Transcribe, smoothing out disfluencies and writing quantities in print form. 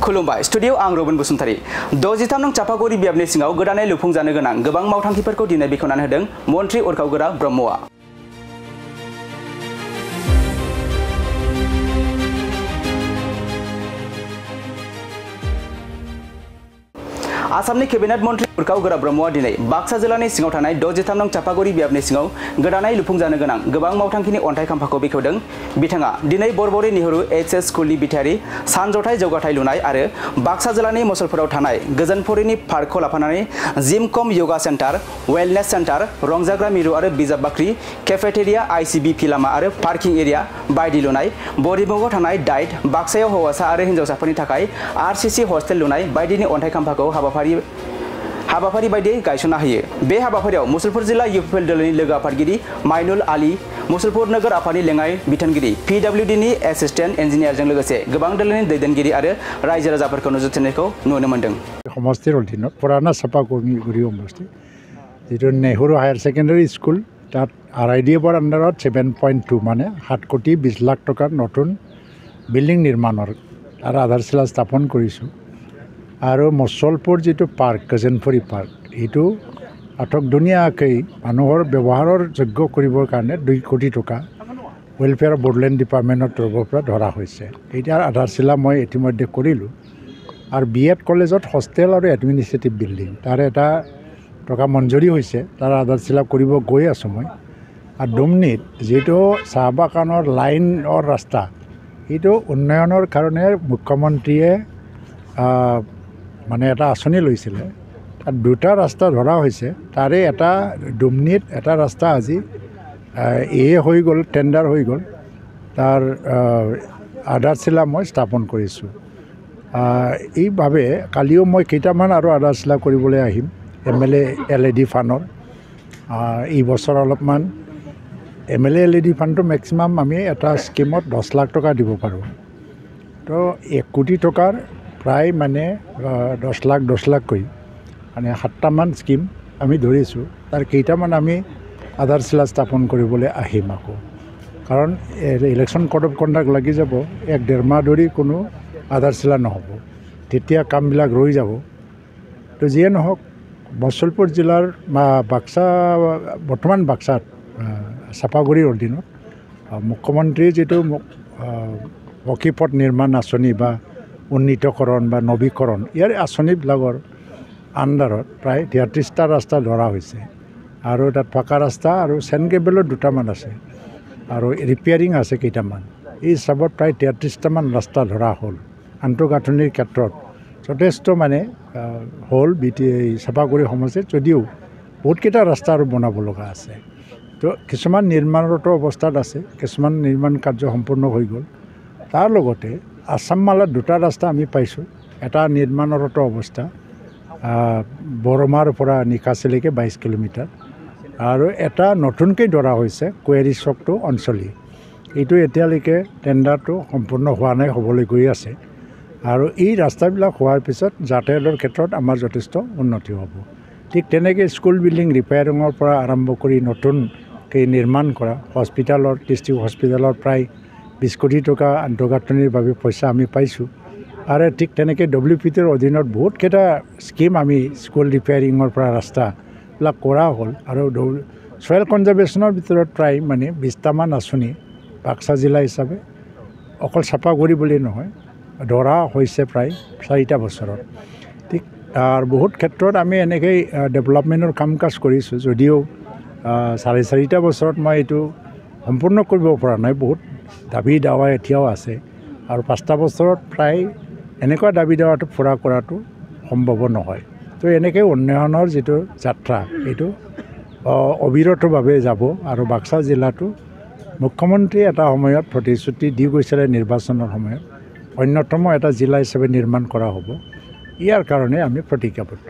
खुलुमबाय स्टुडियो आं रबिन बसुमतारी 63 नं चापागुरि बियाबनि सिङाव गोदानै लुफुंजानो गोनां गोबां मावथांखिफोरखौ दिनै बेखेवनानै होदों मन्त्रि उरखावगोरा ब्रह्मआ। आसामनि केबिनेट मन्त्रि उरखावगोरा ब्रह्मआ दिनै बाक्सा जिल्लानि सिङाव थानाय 63 नं चापागुरि बियाबनि सिङाव गोदानै लुफुंजानो गोनां गोबां मावथांखिनि अन्थाइ खाम्फाखौ बेखेवदों। बिथाङा दिनै बरबरि नेहरू एचएस स्कुलनि बिथायारि सानजथाय जौगाथाय लुनाय आरो बाक्सा जिल्लानि मसलपुराव थानाय गोजोनपुरिनि पार्कखौ लाफानानै जिम कम योगा सेन्टार, वेलनेस सेन्टार, रंजाग्रा मिरु आरो बिजाब बाख्रि, केफेटेरिया, आईसीबीपी लामा आरो पार्किं एरिया बायदि लुनाय, बरिमुगाव थानाय डाइट, बाक्सायाव हौवासा आरो हिन्जावसाफोरनि थाखाय आरसीसी हस्टेल लुनाय बायदिनि अन्थाइ खाम्फाखौ हाबाफारि बायदियै गायसनना होयो। बे हाबाफारियाव मुसलपुर जिल्ला इउपिएल दोलोनि लोगो आफादगिरि माइनुल आली, मुसलपुर नोगोर आफादनि लेङाइ बिथोनगिरि पिडब्लिउडीनि एसिस्टेन्ट इन्जिनियारजों लोगोसे गोबां दोलोनि दैदेनगिरि आरो रायजो राजाफोरखौ नुजाथिनायखौ नुनो मोन्दों। समष्टिर अधीনত पुराना चापागुरि समष्टि जितु नेहरू हायार सेकेन्डारि स्कुल তাত RIDFৰ আণ্ডাৰত 7.2 মানে 7 কোটি 20 লাখ টকাৰ নতুন বিল্ডিং নিৰ্মাণৰ তাৰ আধাৰশিলা স্থাপন কৰিছোঁ। আৰু মছলপুৰ যিটো পাৰ্ক গজনপুৰী পাৰ্ক এইটো আটক ধুনীয়াকৈ মানুহৰ ব্যৱহাৰৰ যোগ্য কৰিবৰ কাৰণে 2 কোটি টকা ৱেলফেয়াৰ বৰ্ডলেণ্ড ডিপাৰ্টমেণ্টৰ তৰফৰ পৰা ধৰা হৈছে। এইটাৰ আধাৰশিলা মই ইতিমধ্যে কৰিলোঁ। আৰু BEd কলেজত হোষ্টেল আৰু এডমিনিষ্ট্ৰেটিভ বিল্ডিং তাৰ এটা টকা মঞ্জুৰি হৈছে, তাৰ আধাৰশিলা কৰিব গৈ আছোঁ মই। আৰু ডুমনিত যিটো চাহ বাগানৰ লাইনৰ ৰাস্তা এইটো উন্নয়নৰ কাৰণে মুখ্যমন্ত্ৰীয়ে মানে এটা আঁচনি লৈছিলে, তাত 2টা ৰাস্তা ধৰা হৈছে। তাৰে এটা ডুমনিত এটা ৰাস্তা আজি হৈ গ'ল, টেণ্ডাৰ হৈ গ'ল, তাৰ আধাৰশিলা মই স্থাপন কৰিছোঁ। এইভাৱে কালিও মই কেইটামান আৰু আধাৰশিলা কৰিবলৈ আহিম। MLA LED ফাণ্ডৰ এই বছৰ অলপমান MLA LED ফাণ্ডটো মেক্সিমাম আমি এটা স্কিমত 10 লাখ টকা দিব পাৰোঁ। তো 1 কোটি টকাৰ প্ৰায় মানে 10 লাখ কৈ মানে 7টামান স্কিম আমি ধৰিছোঁ। তাৰ কেইটামান আমি আধাৰশিলা স্থাপন কৰিবলৈ আহিম আকৌ, কাৰণ ইলেকশ্যন কোড অফ কণ্ডাক্ট লাগি যাব, 1-1.5 মাহ ধৰি কোনো আধাৰশিলা নহ'ব, তেতিয়া কামবিলাক ৰৈ যাব। তো যিয়ে নহওক মছলপুৰ জিলাৰ বাক্সা বৰ্তমান বাক্সাত চাপাগুৰিৰ অধীনত মুখ্যমন্ত্ৰীৰ যিটো পকীপথ নিৰ্মাণ আঁচনি বা উন্নীতকৰণ বা নৱীকৰণ ইয়াৰ আঁচনিবিলাকৰ আণ্ডাৰত প্ৰায় 33টা ৰাস্তা ধৰা হৈছে। আৰু তাত পকা ৰাস্তা আৰু চেন কেবলৰ 2টামান আছে আৰু ৰিপেয়াৰিং আছে কেইটামান। এই হিচাপত প্ৰায় 33টামান ৰাস্তা ধৰা হ'ল। আন্তঃগাঁথনিৰ ক্ষেত্ৰত যথেষ্ট মানে হ'ল চাপাগুৰি সমষ্টিত, যদিও বহুতকেইটা ৰাস্তা আৰু বনাব লগা আছে। তো কিছুমান নিৰ্মাণৰত অৱস্থাত আছে, কিছুমান নিৰ্মাণ কাৰ্য সম্পূৰ্ণ হৈ গ'ল। তাৰ লগতে আছাম মালাত 2টা ৰাস্তা আমি পাইছোঁ। এটা নিৰ্মাণৰত অৱস্থা বৰমাৰ পৰা নিকাচিলৈকে 22 কিলোমিটাৰ, আৰু এটা নতুনকৈ ধৰা হৈছে কুৱেৰী চক টু অঞ্চলী। এইটো এতিয়ালৈকে টেণ্ডাৰটো সম্পূৰ্ণ হোৱা নাই, হ'বলৈ গৈ আছে। আৰু এই ৰাস্তাবিলাক হোৱাৰ পিছত যাতায়াতৰ ক্ষেত্ৰত আমাৰ যথেষ্ট উন্নতি হ'ব। ঠিক তেনেকৈ স্কুল বিল্ডিং ৰিপেয়াৰিঙৰ পৰা আৰম্ভ কৰি নতুনকৈ নিৰ্মাণ কৰা হস্পিটেলৰ, ডিষ্ট্ৰিক্ট হস্পিটেলৰ প্ৰায় 20 কোটি টকা আন্তঃগাঁথনিৰ বাবে পইচা আমি পাইছোঁ। আৰু ঠিক তেনেকৈ WPTৰ অধীনত বহুতকেইটা স্কিম আমি স্কুল ৰিপেয়াৰিঙৰ পৰা ৰাস্তাবিলাক কৰা হ'ল। আৰু ছয়েল কনজাৰ্ভেশ্যনৰ ভিতৰত প্ৰায় মানে 20টামান আঁচনি বাক্সা জিলা হিচাপে অকল চাপাগুৰি বুলি নহয় ধৰা হৈছে প্ৰায় 4টা বছৰত। ঠিক আৰু বহুত ক্ষেত্ৰত আমি এনেকৈ ডেভেলপমেণ্টৰ কাম কাজ কৰিছোঁ, যদিও 4.5টা বছৰত মই এইটো সম্পূৰ্ণ কৰিব পৰা নাই। বহুত দাবী দাৱা এতিয়াও আছে, আৰু 5টা বছৰত প্ৰায় এনেকুৱা দাবী দাৱাটো পূৰা কৰাটো সম্ভৱ নহয়। তো এনেকৈ উন্নয়নৰ যিটো যাত্ৰা এইটো অবিৰতভাৱে যাব। আৰু বাক্সা জিলাটো মুখ্যমন্ত্ৰীয়ে এটা সময়ত প্ৰতিশ্ৰুতি দি গৈছিলে নিৰ্বাচনৰ সময়ত অন্যতম এটা জিলা হিচাপে নিৰ্মাণ কৰা হ'ব। ইয়াৰ কাৰণে আমি প্ৰতিজ্ঞাবদ্ধ।